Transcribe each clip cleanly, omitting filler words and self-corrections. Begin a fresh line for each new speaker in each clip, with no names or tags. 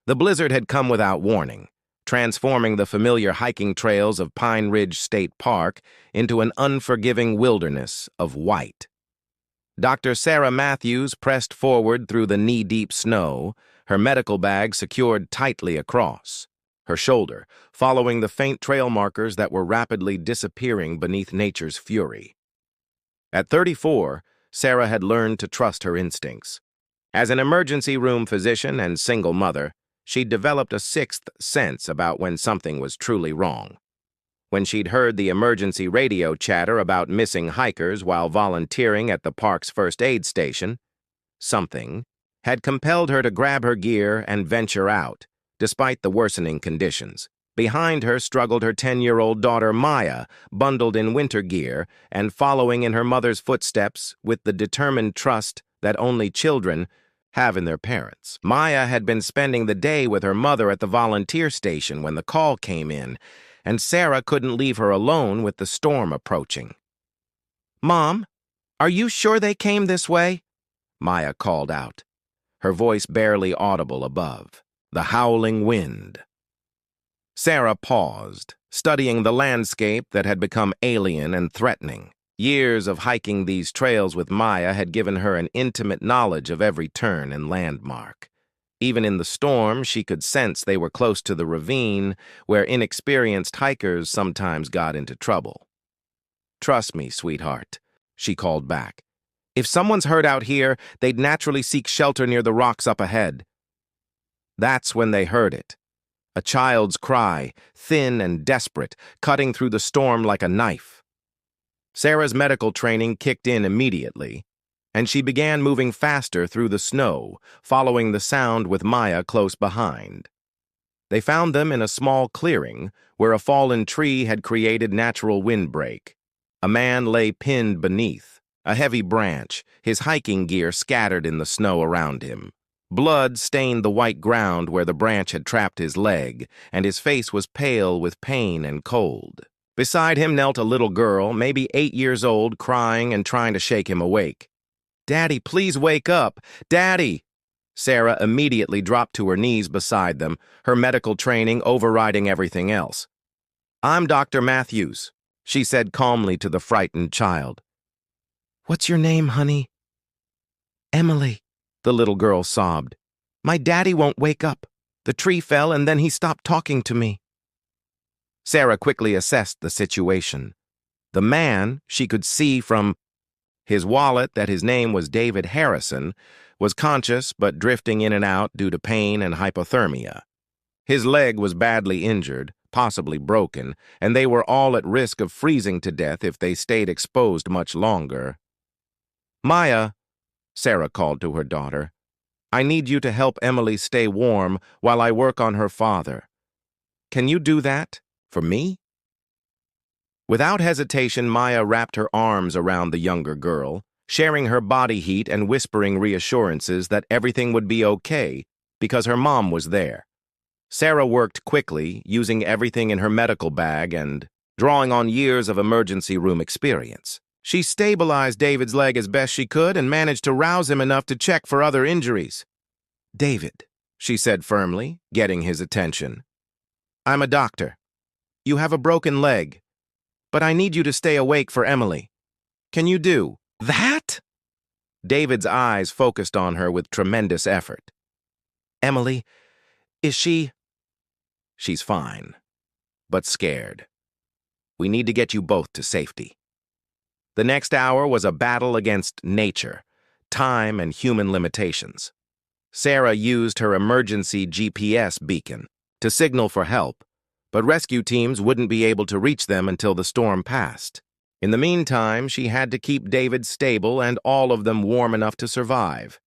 The blizzard had come without warning, transforming the familiar hiking trails of Pine Ridge State Park into an unforgiving wilderness of white. Dr. Sarah Matthews pressed forward through the knee-deep snow, her medical bag secured tightly across her shoulder, following the faint trail markers that were rapidly disappearing beneath nature's fury. At 34, Sarah had learned to trust her instincts. As an emergency room physician and single mother, she'd developed a sixth sense about when something was truly wrong. When she'd heard the emergency radio chatter about missing hikers while volunteering at the park's first aid station, something had compelled her to grab her gear and venture out, despite the worsening conditions. Behind her struggled her 10-year-old daughter Maya, bundled in winter gear and following in her mother's footsteps with the determined trust that only children have in their parents. Maya had been spending the day with her mother at the volunteer station when the call came in, and Sarah couldn't leave her alone with the storm approaching. "Mom, are you sure they came this way?" Maya called out, her voice barely audible above the howling wind. Sarah paused, studying the landscape that had become alien and threatening. Years of hiking these trails with Maya had given her an intimate knowledge of every turn and landmark. Even in the storm, she could sense they were close to the ravine where inexperienced hikers sometimes got into trouble. "Trust me, sweetheart," she called back. "If someone's hurt out here, they'd naturally seek shelter near the rocks up ahead." That's when they heard it. A child's cry, thin and desperate, cutting through the storm like a knife. Sarah's medical training kicked in immediately, and she began moving faster through the snow, following the sound with Maya close behind. They found them in a small clearing where a fallen tree had created natural windbreak. A man lay pinned beneath, a heavy branch, his hiking gear scattered in the snow around him. Blood stained the white ground where the branch had trapped his leg, and his face was pale with pain and cold. Beside him knelt a little girl, maybe 8 years old, crying and trying to shake him awake. "Daddy, please wake up! Daddy!" Sarah immediately dropped to her knees beside them, her medical training overriding everything else. "I'm Dr. Matthews," she said calmly to the frightened child. "What's your name, honey?" "Emily," the little girl sobbed. "My daddy won't wake up. The tree fell and then he stopped talking to me." Sarah quickly assessed the situation. The man, she could see from his wallet that his name was David Harrison, was conscious but drifting in and out due to pain and hypothermia. His leg was badly injured, possibly broken, and they were all at risk of freezing to death if they stayed exposed much longer. "Maya," Sarah called to her daughter, "I need you to help Emily stay warm while I work on her father. Can you do that for me?" Without hesitation, Maya wrapped her arms around the younger girl, sharing her body heat and whispering reassurances that everything would be okay because her mom was there. Sarah worked quickly, using everything in her medical bag and drawing on years of emergency room experience. She stabilized David's leg as best she could and managed to rouse him enough to check for other injuries. "David," she said firmly, getting his attention. "I'm a doctor. You have a broken leg, but I need you to stay awake for Emily. Can you do that?" David's eyes focused on her with tremendous effort. "Emily, is she—" "She's fine, but scared. We need to get you both to safety." The next hour was a battle against nature, time, and human limitations. Sarah used her emergency GPS beacon to signal for help, but rescue teams wouldn't be able to reach them until the storm passed. In the meantime, she had to keep David stable and all of them warm enough to survive.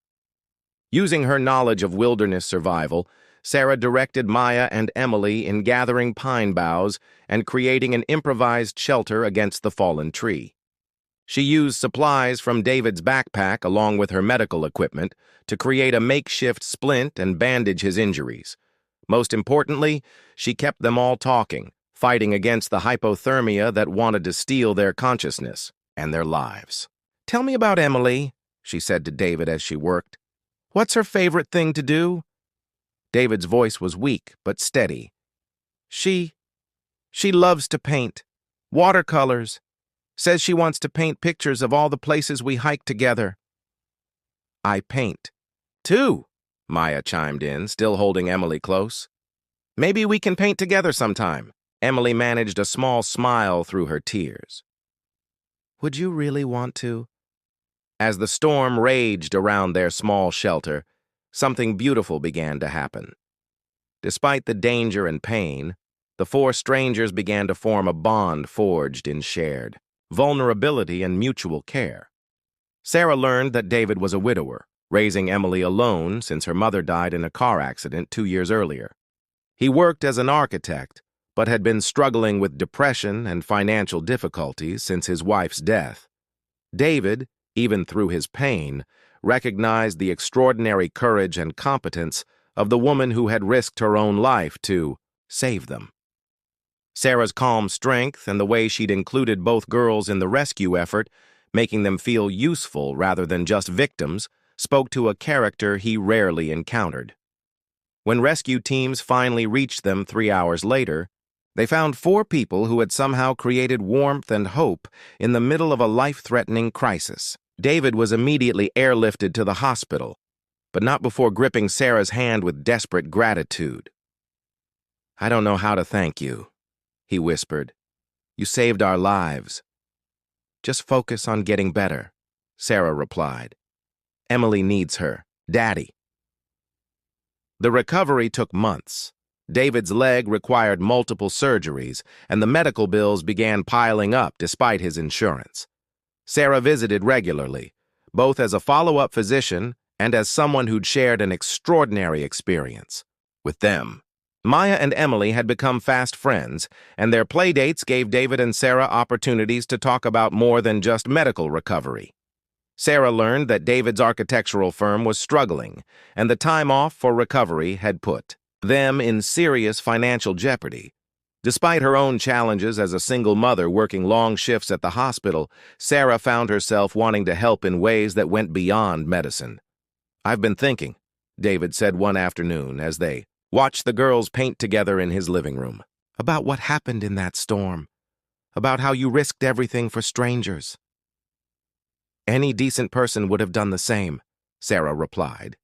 Using her knowledge of wilderness survival, Sarah directed Maya and Emily in gathering pine boughs and creating an improvised shelter against the fallen tree. She used supplies from David's backpack along with her medical equipment to create a makeshift splint and bandage his injuries. Most importantly, she kept them all talking, fighting against the hypothermia that wanted to steal their consciousness and their lives. "Tell me about Emily," she said to David as she worked. "What's her favorite thing to do?" David's voice was weak but steady. She loves to paint. Watercolors. Says she wants to paint pictures of all the places we hiked together. I paint, too, Maya chimed in, still holding Emily close. Maybe we can paint together sometime. Emily managed a small smile through her tears. Would you really want to? As the storm raged around their small shelter, something beautiful began to happen. Despite the danger and pain, the four strangers began to form a bond forged in shared vulnerability and mutual care. Sarah learned that David was a widower, raising Emily alone since her mother died in a car accident 2 years earlier. He worked as an architect, but had been struggling with depression and financial difficulties since his wife's death. David, even through his pain, recognized the extraordinary courage and competence of the woman who had risked her own life to save them. Sarah's calm strength and the way she'd included both girls in the rescue effort, making them feel useful rather than just victims, spoke to a character he rarely encountered. When rescue teams finally reached them 3 hours later, they found 4 people who had somehow created warmth and hope in the middle of a life-threatening crisis. David was immediately airlifted to the hospital, but not before gripping Sarah's hand with desperate gratitude. I don't know how to thank you, he whispered. You saved our lives. Just focus on getting better, Sarah replied. Emily needs her. Daddy. The recovery took months. David's leg required multiple surgeries, and the medical bills began piling up despite his insurance. Sarah visited regularly, both as a follow-up physician and as someone who'd shared an extraordinary experience with them. Maya and Emily had become fast friends, and their playdates gave David and Sarah opportunities to talk about more than just medical recovery. Sarah learned that David's architectural firm was struggling, and the time off for recovery had put them in serious financial jeopardy. Despite her own challenges as a single mother working long shifts at the hospital, Sarah found herself wanting to help in ways that went beyond medicine. I've been thinking, David said one afternoon as they watched the girls paint together in his living room, about what happened in that storm, about how you risked everything for strangers. Any decent person would have done the same, Sarah replied.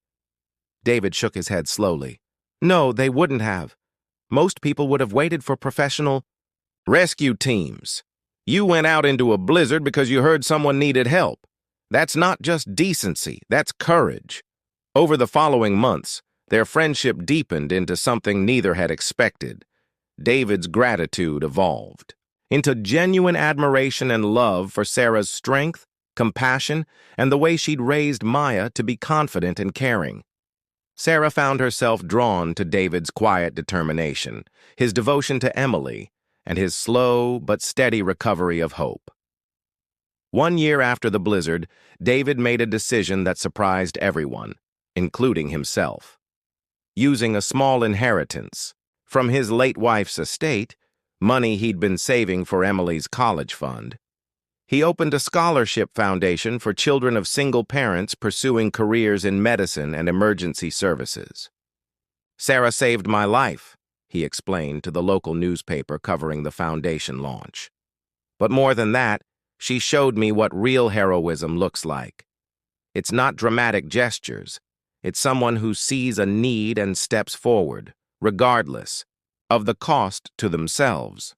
David shook his head slowly. No, they wouldn't have. Most people would have waited for professional rescue teams. You went out into a blizzard because you heard someone needed help. That's not just decency, that's courage. Over the following months, their friendship deepened into something neither had expected. David's gratitude evolved into genuine admiration and love for Sarah's strength, compassion, and the way she'd raised Maya to be confident and caring. Sarah found herself drawn to David's quiet determination, his devotion to Emily, and his slow but steady recovery of hope. 1 year after the blizzard, David made a decision that surprised everyone, including himself. Using a small inheritance from his late wife's estate, money he'd been saving for Emily's college fund, he opened a scholarship foundation for children of single parents pursuing careers in medicine and emergency services. Sarah saved my life, he explained to the local newspaper covering the foundation launch. But more than that, she showed me what real heroism looks like. It's not dramatic gestures. It's someone who sees a need and steps forward, regardless of the cost to themselves.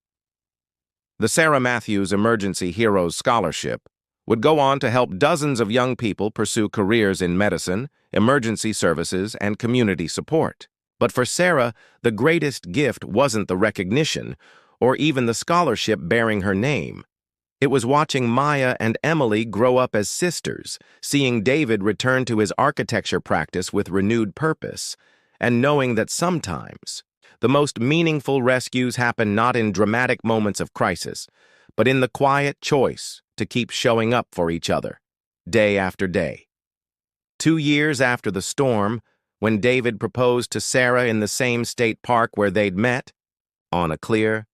The Sarah Matthews Emergency Heroes Scholarship would go on to help dozens of young people pursue careers in medicine, emergency services, and community support. But for Sarah, the greatest gift wasn't the recognition or even the scholarship bearing her name. It was watching Maya and Emily grow up as sisters, seeing David return to his architecture practice with renewed purpose, and knowing that sometimes the most meaningful rescues happen not in dramatic moments of crisis, but in the quiet choice to keep showing up for each other, day after day. 2 years after the storm, when David proposed to Sarah in the same state park where they'd met, on a clear,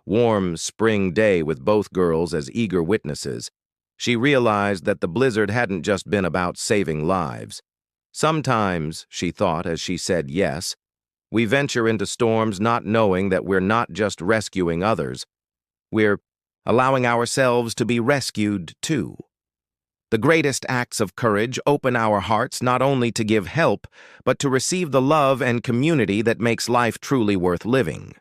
warm spring day with both girls as eager witnesses, she realized that the blizzard hadn't just been about saving lives. Sometimes, she thought as she said yes, We venture into storms not knowing that we're not just rescuing others, we're allowing ourselves to be rescued too. The greatest acts of courage open our hearts not only to give help, but to receive the love and community that makes life truly worth living.